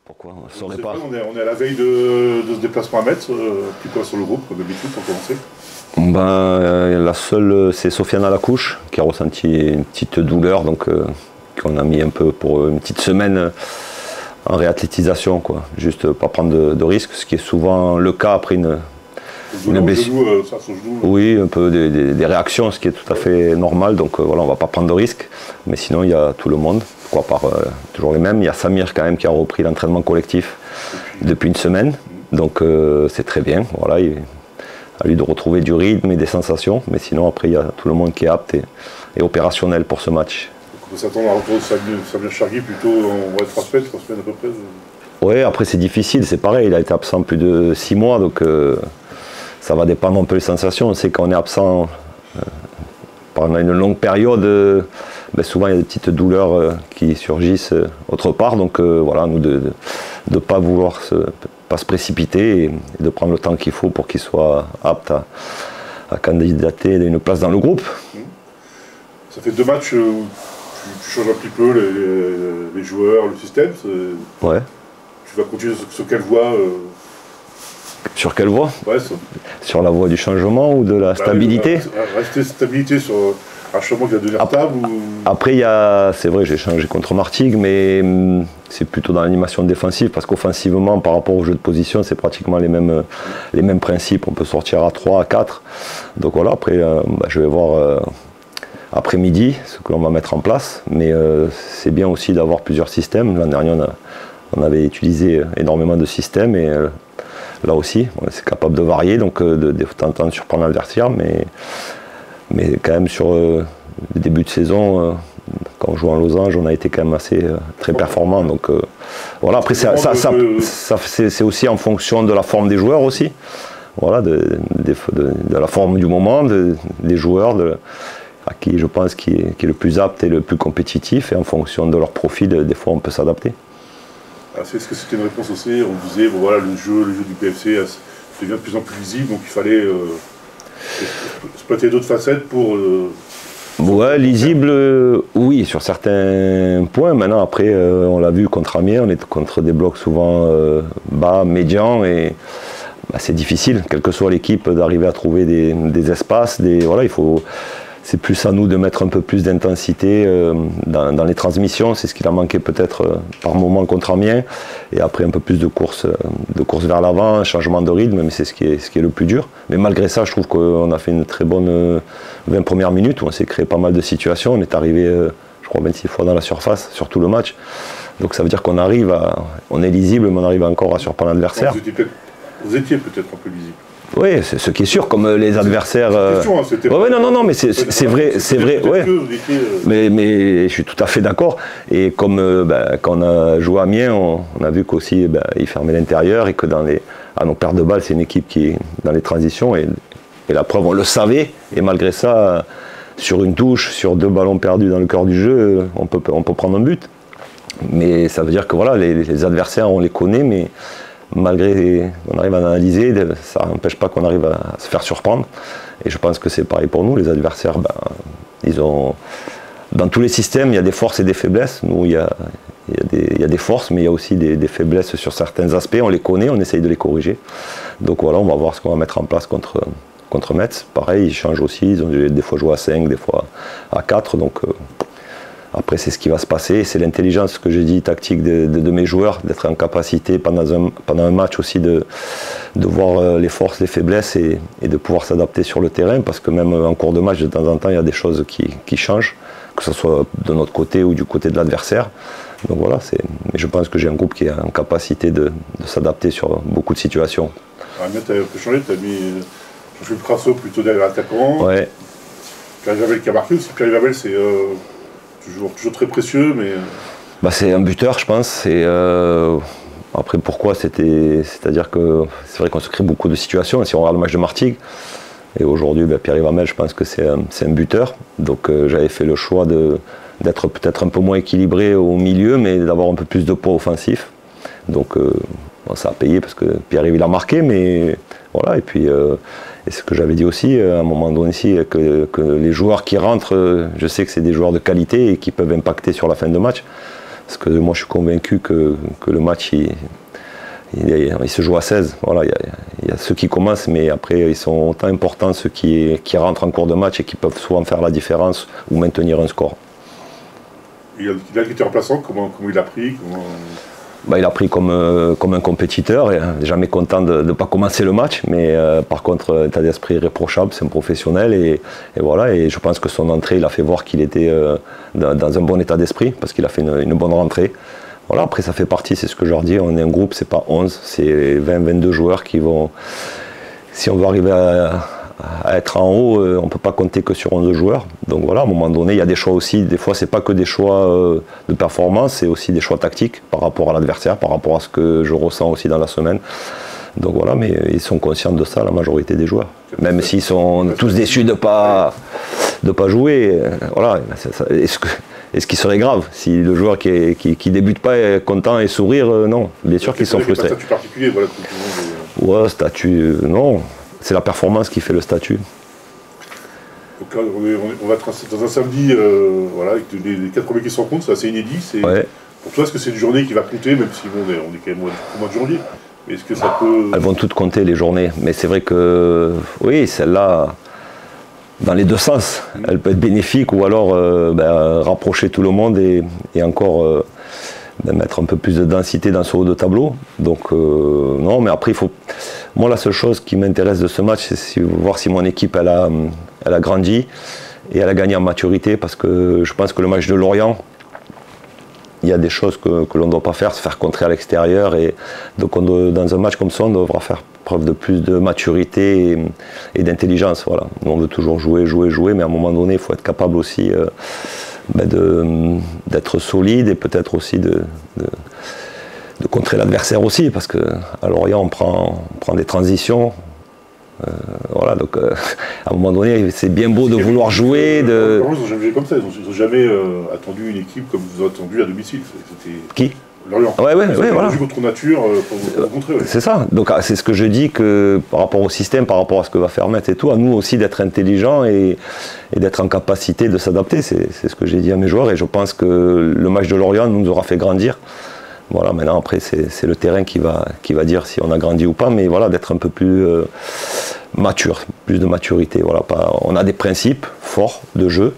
Pourquoi? On ne saurait pas. On est à la veille de ce déplacement à Metz, puis quoi sur le groupe, comme d'habitude, pour commencer? La seule, c'est Sofiane à la couche, qui a ressenti une petite douleur, donc qu'on a mis un peu pour une petite semaine en réathlétisation, quoi. Juste pas prendre de risques, ce qui est souvent le cas après une blessure. Oui, un peu des réactions, ce qui est tout à fait normal, donc voilà, on ne va pas prendre de risques. Mais sinon, il y a tout le monde, toujours les mêmes. Il y a Samir quand même qui a repris l'entraînement collectif depuis une semaine, donc c'est très bien. Voilà, à lui de retrouver du rythme et des sensations, mais sinon après il y a tout le monde qui est apte et opérationnel pour ce match. On peut s'attendre à un retour de Samir Chargui plutôt en 3 semaines à peu près. Oui, après c'est difficile, c'est pareil, il a été absent plus de 6 mois, donc ça va dépendre un peu des sensations. On sait qu'on est absent pendant une longue période, souvent il y a des petites douleurs qui surgissent autre part, donc voilà, nous de ne pas vouloir pas se précipiter et de prendre le temps qu'il faut pour qu'il soit apte à candidater une place dans le groupe. Ça fait 2 matchs où tu changes un petit peu les joueurs, le système. Ouais. Tu vas continuer sur quelle voie Sur quelle voie? Ouais, sur la voie du changement ou de la stabilité? Rester stabilité sur un changement qui va devenir table ou... Après, c'est vrai, j'ai changé contre Martigues, mais c'est plutôt dans l'animation défensive, parce qu'offensivement, par rapport au jeu de position, c'est pratiquement les mêmes principes. On peut sortir à 3, à 4. Donc voilà, après, je vais voir après-midi ce que l'on va mettre en place. Mais c'est bien aussi d'avoir plusieurs systèmes. L'an dernier, on avait utilisé énormément de systèmes, et là aussi, on est capable de varier, donc de temps en temps de surprendre l'adversaire, mais quand même sur le début de saison, quand on joue en losange, on a été quand même très performant. Donc voilà, après c'est aussi en fonction de la forme des joueurs aussi. Voilà, de la forme du moment, des joueurs à qui je pense qui est le plus apte et le plus compétitif, et en fonction de leur profil, des fois on peut s'adapter. Est-ce que c'était une réponse aussi? On disait, bon, voilà, le jeu du PFC devient de plus en plus visible, donc il fallait exploiter d'autres facettes pour... Ouais, lisible, oui, sur certains points. Maintenant, après, on l'a vu contre Amiens, on est contre des blocs souvent bas, médians, et c'est difficile, quelle que soit l'équipe, d'arriver à trouver des espaces. Voilà, c'est plus à nous de mettre un peu plus d'intensité dans les transmissions. C'est ce qu'il a manqué peut-être par moment contre Amiens. Et après un peu plus de course vers l'avant, un changement de rythme, mais c'est ce qui est le plus dur. Mais malgré ça, je trouve qu'on a fait une très bonne 20 premières minutes où on s'est créé pas mal de situations. On est arrivé, je crois, 26 fois dans la surface sur tout le match. Donc ça veut dire qu'on on est lisible, mais on arrive encore à surprendre l'adversaire. Vous étiez peut-être un peu lisible. Oui, c'est ce qui est sûr, comme les adversaires. Non, mais c'est vrai, ouais. Mais je suis tout à fait d'accord. Et comme quand on a joué à Amiens, on a vu qu'aussi ils fermaient l'intérieur, et que à nos pertes de balles, c'est une équipe qui est dans les transitions, et la preuve, on le savait. Et malgré ça, sur une touche, sur 2 ballons perdus dans le cœur du jeu, on peut prendre un but. Mais ça veut dire que voilà, les adversaires, on les connaît, mais malgré qu'on arrive à analyser, ça n'empêche pas qu'on arrive à se faire surprendre. Et je pense que c'est pareil pour nous. Les adversaires, ils ont, dans tous les systèmes, il y a des forces et des faiblesses. Nous, il y a des forces, mais il y a aussi des faiblesses sur certains aspects. On les connaît, on essaye de les corriger. Donc voilà, on va voir ce qu'on va mettre en place contre Metz. Pareil, ils changent aussi. Ils ont des fois joué à 5, des fois à 4. Donc après, c'est ce qui va se passer. C'est l'intelligence, que j'ai dit, tactique de mes joueurs, d'être en capacité pendant un match aussi de voir les forces, les faiblesses, et de pouvoir s'adapter sur le terrain, parce que même en cours de match, de temps en temps, il y a des choses qui changent, que ce soit de notre côté ou du côté de l'adversaire. Donc voilà, mais je pense que j'ai un groupe qui est en capacité de s'adapter sur beaucoup de situations. Mais tu as un peu changé, tu as mis Jean-Philippe Crasso plutôt derrière l'attaquant. Ouais. Pierre Javel qui a marqué aussi. Pierre Javel, c'est toujours très précieux, mais... C'est un buteur, je pense. Après, pourquoi? C'est-à-dire que c'est vrai qu'on se crée beaucoup de situations. Si on regarde le match de Martigues, et aujourd'hui, Pierre Javel, je pense que c'est un buteur. Donc j'avais fait le choix d'être peut-être un peu moins équilibré au milieu, mais d'avoir un peu plus de poids offensif. Donc ça a payé, parce que Pierre-Yves a marqué, mais voilà. Et puis, et ce que j'avais dit aussi à un moment donné ici, que les joueurs qui rentrent, je sais que c'est des joueurs de qualité et qui peuvent impacter sur la fin de match. Parce que moi je suis convaincu que le match il se joue à 16. Voilà, il y a ceux qui commencent, mais après ils sont autant importants ceux qui rentrent en cours de match et qui peuvent souvent faire la différence ou maintenir un score. Il a été remplaçant, comment il a pris Il a pris comme un compétiteur, et jamais content de ne pas commencer le match, mais par contre, état d'esprit irréprochable, c'est un professionnel, et voilà, et je pense que son entrée, il a fait voir qu'il était dans un bon état d'esprit, parce qu'il a fait une bonne rentrée. Voilà, après ça fait partie, c'est ce que je leur dis, on est un groupe, c'est pas 11, c'est 20-22 joueurs qui vont, si on veut arriver à être en haut, on ne peut pas compter que sur 11 joueurs. Donc voilà, à un moment donné, il y a des choix aussi. Des fois, ce n'est pas que des choix de performance, c'est aussi des choix tactiques par rapport à l'adversaire, par rapport à ce que je ressens aussi dans la semaine. Donc voilà, mais ils sont conscients de ça, la majorité des joueurs. Même s'ils sont tous déçus de ne pas jouer. Voilà. Est-ce qu'il serait grave si le joueur qui débute pas est content et sourire? Non, bien sûr qu'ils sont frustrés. Il n'y a pas de statut particulier, voilà. Ouais, statut, non. C'est la performance qui fait le statut. Donc là, on va être dans un samedi, voilà, avec les 4 premiers qui se rencontrent, c'est assez inédit. Ouais. Pour toi, est-ce que c'est une journée qui va compter, même si on est quand même au mois de janvier, mais est-ce que ça peut... Elles vont toutes compter, les journées. Mais c'est vrai que, oui, celle-là, dans les deux sens, elle peut être bénéfique ou alors rapprocher tout le monde et encore mettre un peu plus de densité dans ce haut de tableau. Donc, non, mais après, il faut... Moi, la seule chose qui m'intéresse de ce match, c'est voir si mon équipe, elle a grandi et elle a gagné en maturité, parce que je pense que le match de Lorient, il y a des choses que l'on ne doit pas faire, se faire contrer à l'extérieur. Et donc, dans un match comme ça, on devra faire preuve de plus de maturité et d'intelligence. Voilà. Nous, on veut toujours jouer, mais à un moment donné, il faut être capable aussi d'être solide et peut-être aussi de contrer l'adversaire aussi, parce qu'à Lorient on prend des transitions, voilà, donc à un moment donné c'est bien beau de vouloir jouer. Ils n'ont jamais joué comme ça, ils n'ont jamais attendu une équipe comme vous avez attendu à domicile. Qui? Lorient. Ouais, voilà. Joué contre nature pour vous contrer. Ouais. C'est ça, donc c'est ce que je dis, que par rapport au système, par rapport à ce que va faire Metz et tout, à nous aussi d'être intelligents et d'être en capacité de s'adapter, c'est ce que j'ai dit à mes joueurs, et je pense que le match de Lorient nous aura fait grandir. Voilà, maintenant après c'est le terrain qui va dire si on a grandi ou pas, mais voilà, d'être un peu plus mature, plus de maturité. Voilà, on a des principes forts de jeu,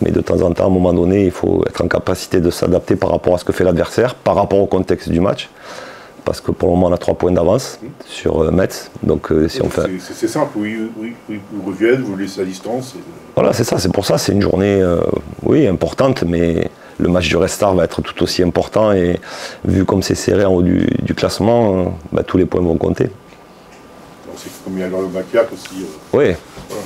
mais de temps en temps, à un moment donné, il faut être en capacité de s'adapter par rapport à ce que fait l'adversaire, par rapport au contexte du match, parce que pour le moment on a 3 points d'avance sur Metz. Donc si on fait... C'est simple, oui, vous reviennent, vous laissez à distance. Voilà, c'est ça, c'est pour ça, c'est une journée importante, mais le match du Restart va être tout aussi important, et vu comme c'est serré en haut du classement, tous les points vont compter. C'est comme il y a le Macaque aussi. Oui, voilà.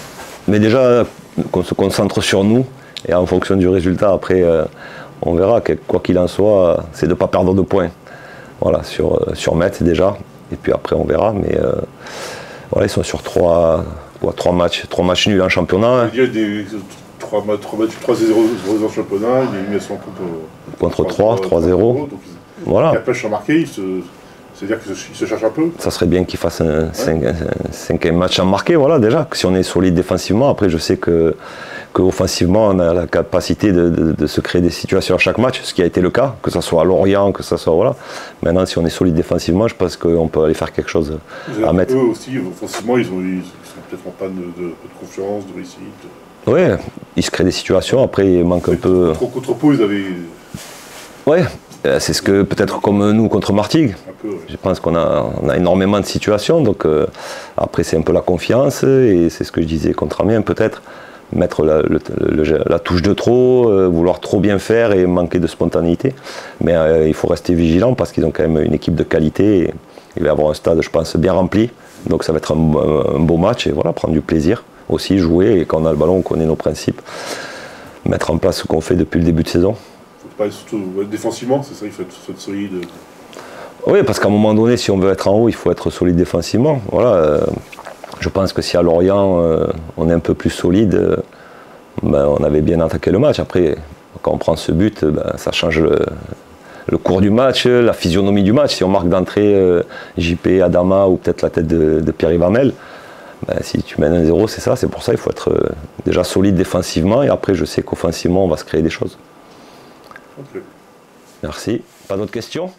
Mais déjà qu'on se concentre sur nous, et en fonction du résultat, après on verra, quoi qu'il en soit, c'est de ne pas perdre de points. Voilà, sur Metz déjà, et puis après on verra, mais voilà, ils sont sur 3 matchs nuls en championnat. Il y a des 3-0 en championnat, il y a une élimination contre 3-0. Voilà. Il n'y a pas de marqué, c'est-à-dire qu'il se cherche un peu. Ça serait bien qu'il fasse un 5e match à marquer, voilà, déjà. Si on est solide défensivement, après je sais qu'offensivement on a la capacité de se créer des situations à chaque match, ce qui a été le cas, que ce soit à Lorient, que ce soit, voilà. Maintenant, si on est solide défensivement, je pense qu'on peut aller faire quelque chose à mettre. Eux aussi, offensivement, ils sont peut-être en panne de confiance, de réussite. Oui, ils se créent des situations, après il manque un peu... Contre Pau, ils avaient... Ouais, c'est ce que peut-être comme nous contre Martigues. Ouais. Je pense qu'on a énormément de situations, donc après c'est un peu la confiance, et c'est ce que je disais contre Amiens, peut-être mettre la touche de trop, vouloir trop bien faire et manquer de spontanéité. Mais il faut rester vigilant, parce qu'ils ont quand même une équipe de qualité, et il va y avoir un stade, je pense, bien rempli, donc ça va être un beau match, et voilà, prendre du plaisir aussi, jouer, et quand on a le ballon, on connaît nos principes, mettre en place ce qu'on fait depuis le début de saison. Surtout défensivement, c'est ça, il faut être solide. Oui, parce qu'à un moment donné, si on veut être en haut, il faut être solide défensivement. Voilà, je pense que si à Lorient, on est un peu plus solide, on avait bien attaqué le match. Après, quand on prend ce but, ça change le cours du match, la physionomie du match. Si on marque d'entrée JP, Adama ou peut-être la tête de Pierre-Yves Hamel, si tu mènes 1-0, c'est ça. C'est pour ça qu'il faut être déjà solide défensivement, et après, je sais qu'offensivement, on va se créer des choses. Ok. Merci. Pas d'autres questions?